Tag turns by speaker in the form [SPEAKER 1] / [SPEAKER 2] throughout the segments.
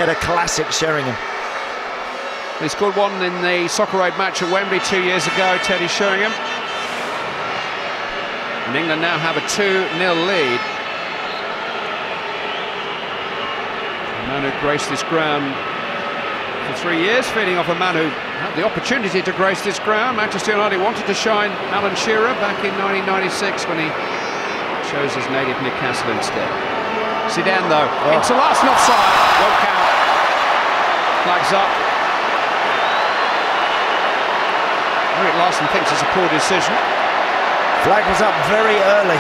[SPEAKER 1] A classic Sheringham.
[SPEAKER 2] He scored one in the Soccer Aid match at Wembley 2 years ago, Teddy Sheringham. And England now have a 2-0 lead. A man who graced this ground for 3 years, feeding off a man who had the opportunity to grace this ground. Manchester United wanted to shine Alan Shearer back in 1996 when he chose his native Newcastle instead. Zidane though, into last and offside, won't count. Flags up. Henrik Larsson thinks it's a poor decision.
[SPEAKER 1] Flag was up very early.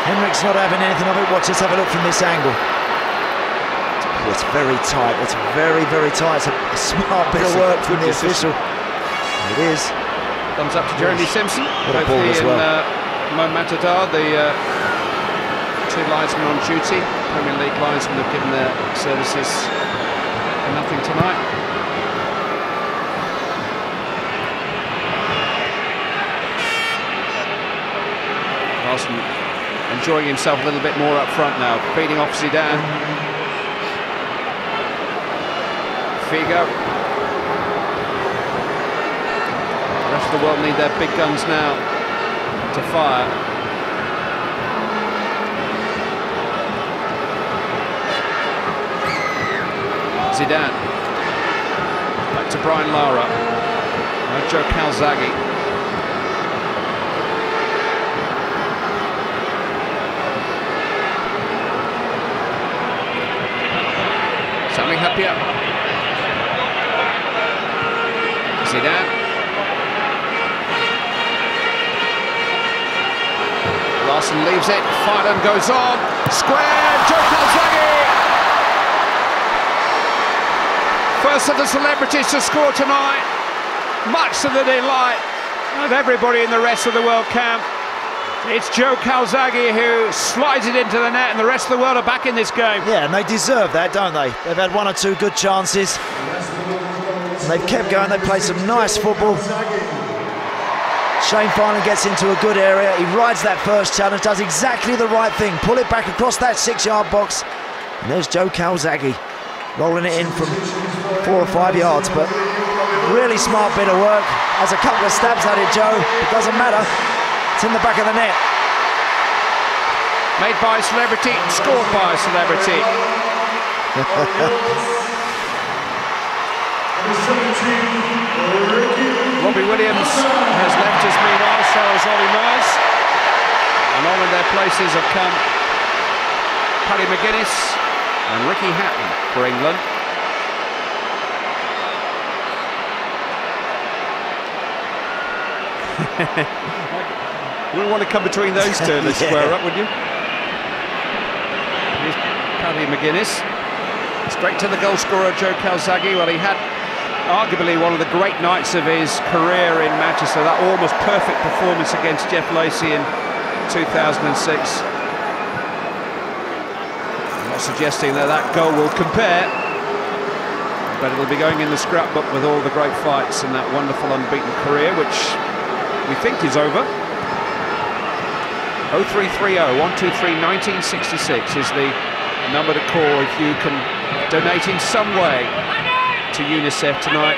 [SPEAKER 1] Henrik's not having anything of it. Watch us have a look from this angle. Oh, it's very tight. It's very, very tight. It's a smart bit of work from the official. It is.
[SPEAKER 2] Thumbs up to Jeremy Simpson.
[SPEAKER 1] What a ball as well.
[SPEAKER 2] Mo Matador, the two linesmen on duty. Premier League linesmen have given their services for nothing tonight. Larsson enjoying himself a little bit more up front now, feeding off Zidane. Figo. The rest of the world need their big guns now to fire. Zidane. Back to Brian Lara. Now Joe Calzaghe. Happier. Zidane. Larsson leaves it. Filan goes on. Square. Joe Calzaghe. First of the celebrities to score tonight. Much to the delight of everybody in the rest of the World Camp. It's Joe Calzaghe who slides it into the net, and the rest of the world are back in this game.
[SPEAKER 1] Yeah, and they deserve that, don't they? They've had one or two good chances. And they've kept going. They played some nice football. Shane Filan gets into a good area. He rides that first challenge, does exactly the right thing. Pull it back across that 6-yard box. And there's Joe Calzaghe rolling it in from 4 or 5 yards. But really smart bit of work. Has a couple of stabs at it, Joe. It doesn't matter. It's in the back of the net.
[SPEAKER 2] Made by a celebrity, scored by a celebrity. Robbie Williams has left us meanwhile, so has Ollie Murs. And all in their places have come Paddy McGuinness and Ricky Hatton for England. You wouldn't want to come between those two and square up, would you? Here's Paddy McGuinness. Straight to the goal scorer, Joe Calzaghe. Well, he had arguably one of the great nights of his career in Manchester. That almost perfect performance against Jeff Lacey in 2006. I'm not suggesting that that goal will compare, but it'll be going in the scrapbook with all the great fights in that wonderful unbeaten career, which we think is over. 0330 123 1966 is the number to call if you can donate in some way to UNICEF tonight.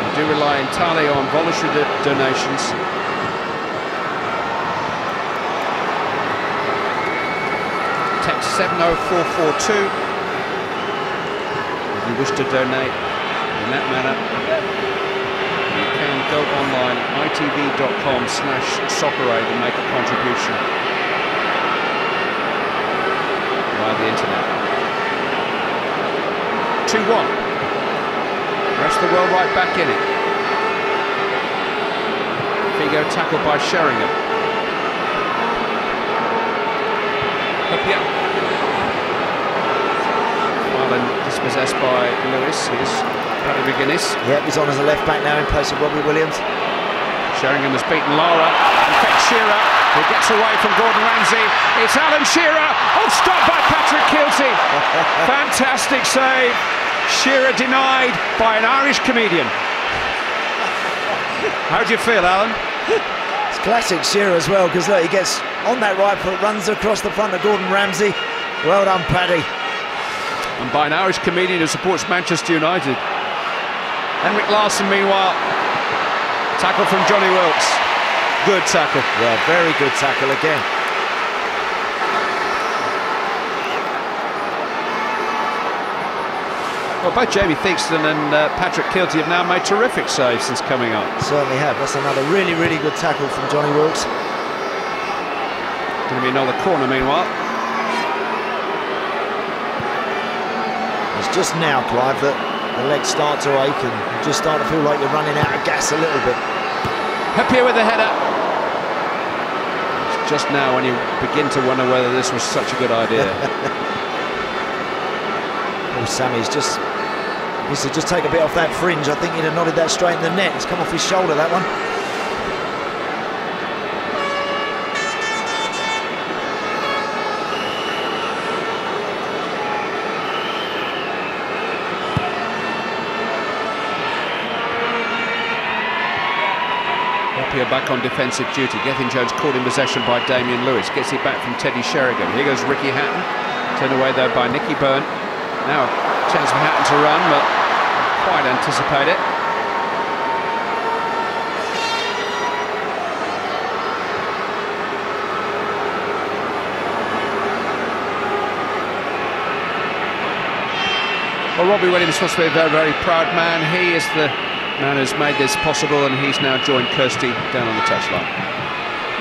[SPEAKER 2] We do rely entirely on voluntary donations. Text 70442 if you wish to donate in that manner. Go online, itv.com/socceraid, and make a contribution via the internet. 2-1. The rest of the world right back in it. Figo tackled by Sheringham. Hupia. Filan dispossessed by Lewis. Here's Paddy McGuinness.
[SPEAKER 1] Yep, he's on as a left back now in place of Robbie Williams.
[SPEAKER 2] Sheringham has beaten Lara. In fact, Shearer, who gets away from Gordon Ramsay. It's Alan Shearer. Oh, stopped by Patrick Kilty. Fantastic save. Shearer denied by an Irish comedian. How do you feel, Alan?
[SPEAKER 1] It's classic Shearer as well, because look, he gets on that right foot, runs across the front of Gordon Ramsay. Well done, Paddy.
[SPEAKER 2] and by an Irish comedian who supports Manchester United. Henrik Larsson, meanwhile, tackle from Johnny Wilkes. Good tackle.
[SPEAKER 1] Yeah, very good tackle again.
[SPEAKER 2] Well, both Jamie Theakston and Patrick Keelty have now made terrific saves since coming on.
[SPEAKER 1] Certainly have. That's another really, really good tackle from Johnny Wilkes.
[SPEAKER 2] Going to be another corner, meanwhile.
[SPEAKER 1] It's just now, Clive, that the legs start to ache and you just start to feel like you're running out of gas a little bit.
[SPEAKER 2] Happier with the header. It's just now when you begin to wonder whether this was such a good idea.
[SPEAKER 1] Oh, Sammy's just needs to just take a bit off that fringe. I think he'd have nodded that straight in the net. It's come off his shoulder, that one.
[SPEAKER 2] Happier back on defensive duty. Gethin Jones caught in possession by Damien Lewis. Gets it back from Teddy Sheringham. Here goes Ricky Hatton. Turned away though by Nicky Byrne. Now a chance for Hatton to run, but quite anticipate it. Well, Robbie Williams must be a very, very proud man. He is the man who's made this possible, and he's now joined Kirsty down on the touchline.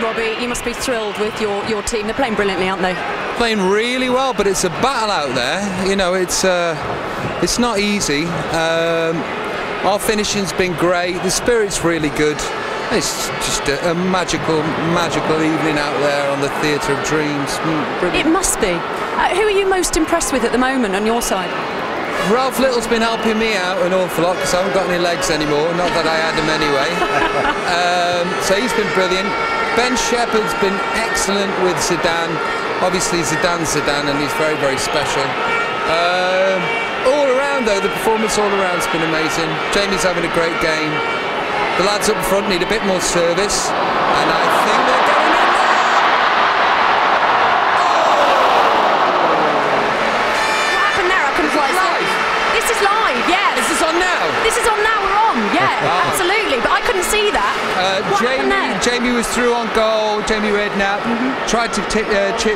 [SPEAKER 3] Robbie, you must be thrilled with your team. They're playing brilliantly, aren't they?
[SPEAKER 4] Playing really well, but it's a battle out there. You know, it's not easy. Our finishing's been great. The spirit's really good. It's just a magical evening out there on the Theatre of Dreams. Brilliant.
[SPEAKER 3] It must be. Who are you most impressed with at the moment on your side?
[SPEAKER 4] Ralph Little's been helping me out an awful lot because I haven't got any legs anymore. Not that I had them anyway. So he's been brilliant. Ben Shepherd's been excellent with Zidane. Obviously Zidane's Zidane and he's very, very special. All around though, the performance all around's been amazing. Jamie's having a great game. The lads up front need a bit more service, and I think they're getting in there.
[SPEAKER 3] What happened there? I couldn't quite see. This is live, yes.
[SPEAKER 4] Is this on now?
[SPEAKER 3] This is on now, we're on, yeah, absolutely. But I couldn't see that. What happened there?
[SPEAKER 4] Jamie was through on goal, Jamie Redknapp. Tried to chip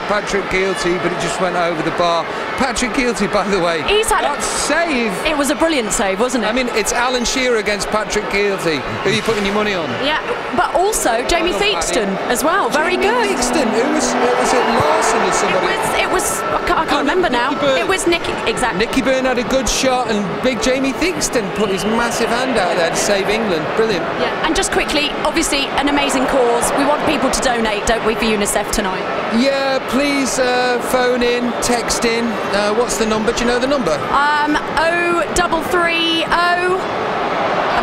[SPEAKER 4] Patrick Keelty, but it just went over the bar. Patrick Keelty, by the way,
[SPEAKER 3] He's had
[SPEAKER 4] that save.
[SPEAKER 3] It was a brilliant save, wasn't it?
[SPEAKER 4] I mean, it's Alan Shearer against Patrick Keelty. Who are you putting your money on?
[SPEAKER 3] Yeah, but also Jamie Theakston as well. Very good.
[SPEAKER 4] Theakston. Was it Larson or somebody?
[SPEAKER 3] It was. I can't remember now. It was Nicky. Exactly.
[SPEAKER 4] Nicky Byrne had a good shot, and big Jamie Theakston put his massive hand out there to save England. Brilliant.
[SPEAKER 3] Yeah. And just quickly, obviously, an amazing cause. We want people to donate, don't we, for UNICEF tonight?
[SPEAKER 4] Yeah, please phone in, text in. What's the number? Do you know the number?
[SPEAKER 3] 0330. I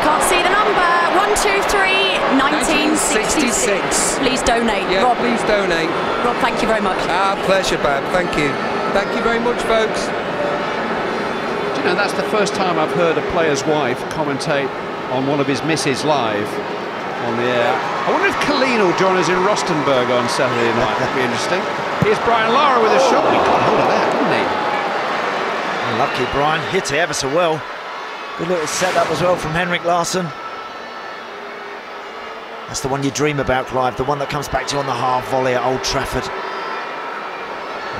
[SPEAKER 3] can't see the number. 123 1966. Please donate.
[SPEAKER 4] Yeah,
[SPEAKER 3] Rob.
[SPEAKER 4] please donate.
[SPEAKER 3] Rob, thank you very much.
[SPEAKER 4] Pleasure, Bab. Thank you. Thank you very much, folks.
[SPEAKER 2] Do you know, that's the first time I've heard a player's wife commentate on one of his misses live on the air. I wonder if Colleen will join us in Rostenburg on Saturday night. That'd be interesting. Here's Brian Lara with a shot. He got hold of that, didn't he?
[SPEAKER 1] Lucky Brian, hit it ever so well. Good little setup as well from Henrik Larsson. That's the one you dream about, Clive, the one that comes back to you on the half volley at Old Trafford.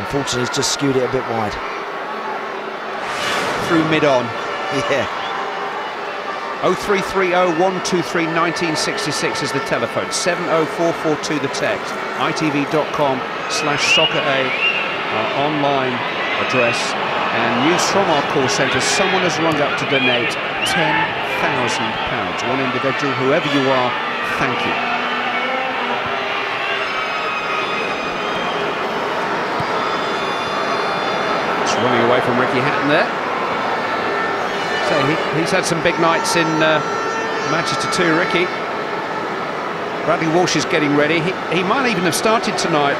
[SPEAKER 1] Unfortunately, he's just skewed it a bit wide.
[SPEAKER 2] Through mid-on.
[SPEAKER 1] Yeah.
[SPEAKER 2] 0330 123 1966 is the telephone, 70442 the text, itv.com/soccera our online address, and news from our call centre. Someone has rung up to donate £10,000. One individual, whoever you are, thank you. It's running away from Ricky Hatton there. So he's had some big nights in Manchester too, Ricky. Bradley Walsh is getting ready. He might even have started tonight,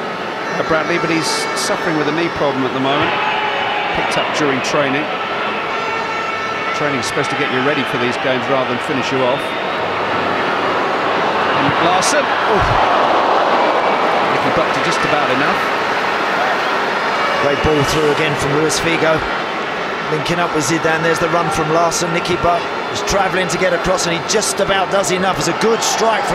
[SPEAKER 2] Bradley, but he's suffering with a knee problem at the moment. Picked up during training. Training's supposed to get you ready for these games rather than finish you off. And Larsson. Nicky bucked just about enough.
[SPEAKER 1] Great ball through again from Luis Figo. linking up with Zidane. There's the run from Larson. Nicky Butt is travelling to get across, and he just about does enough. It's a good strike from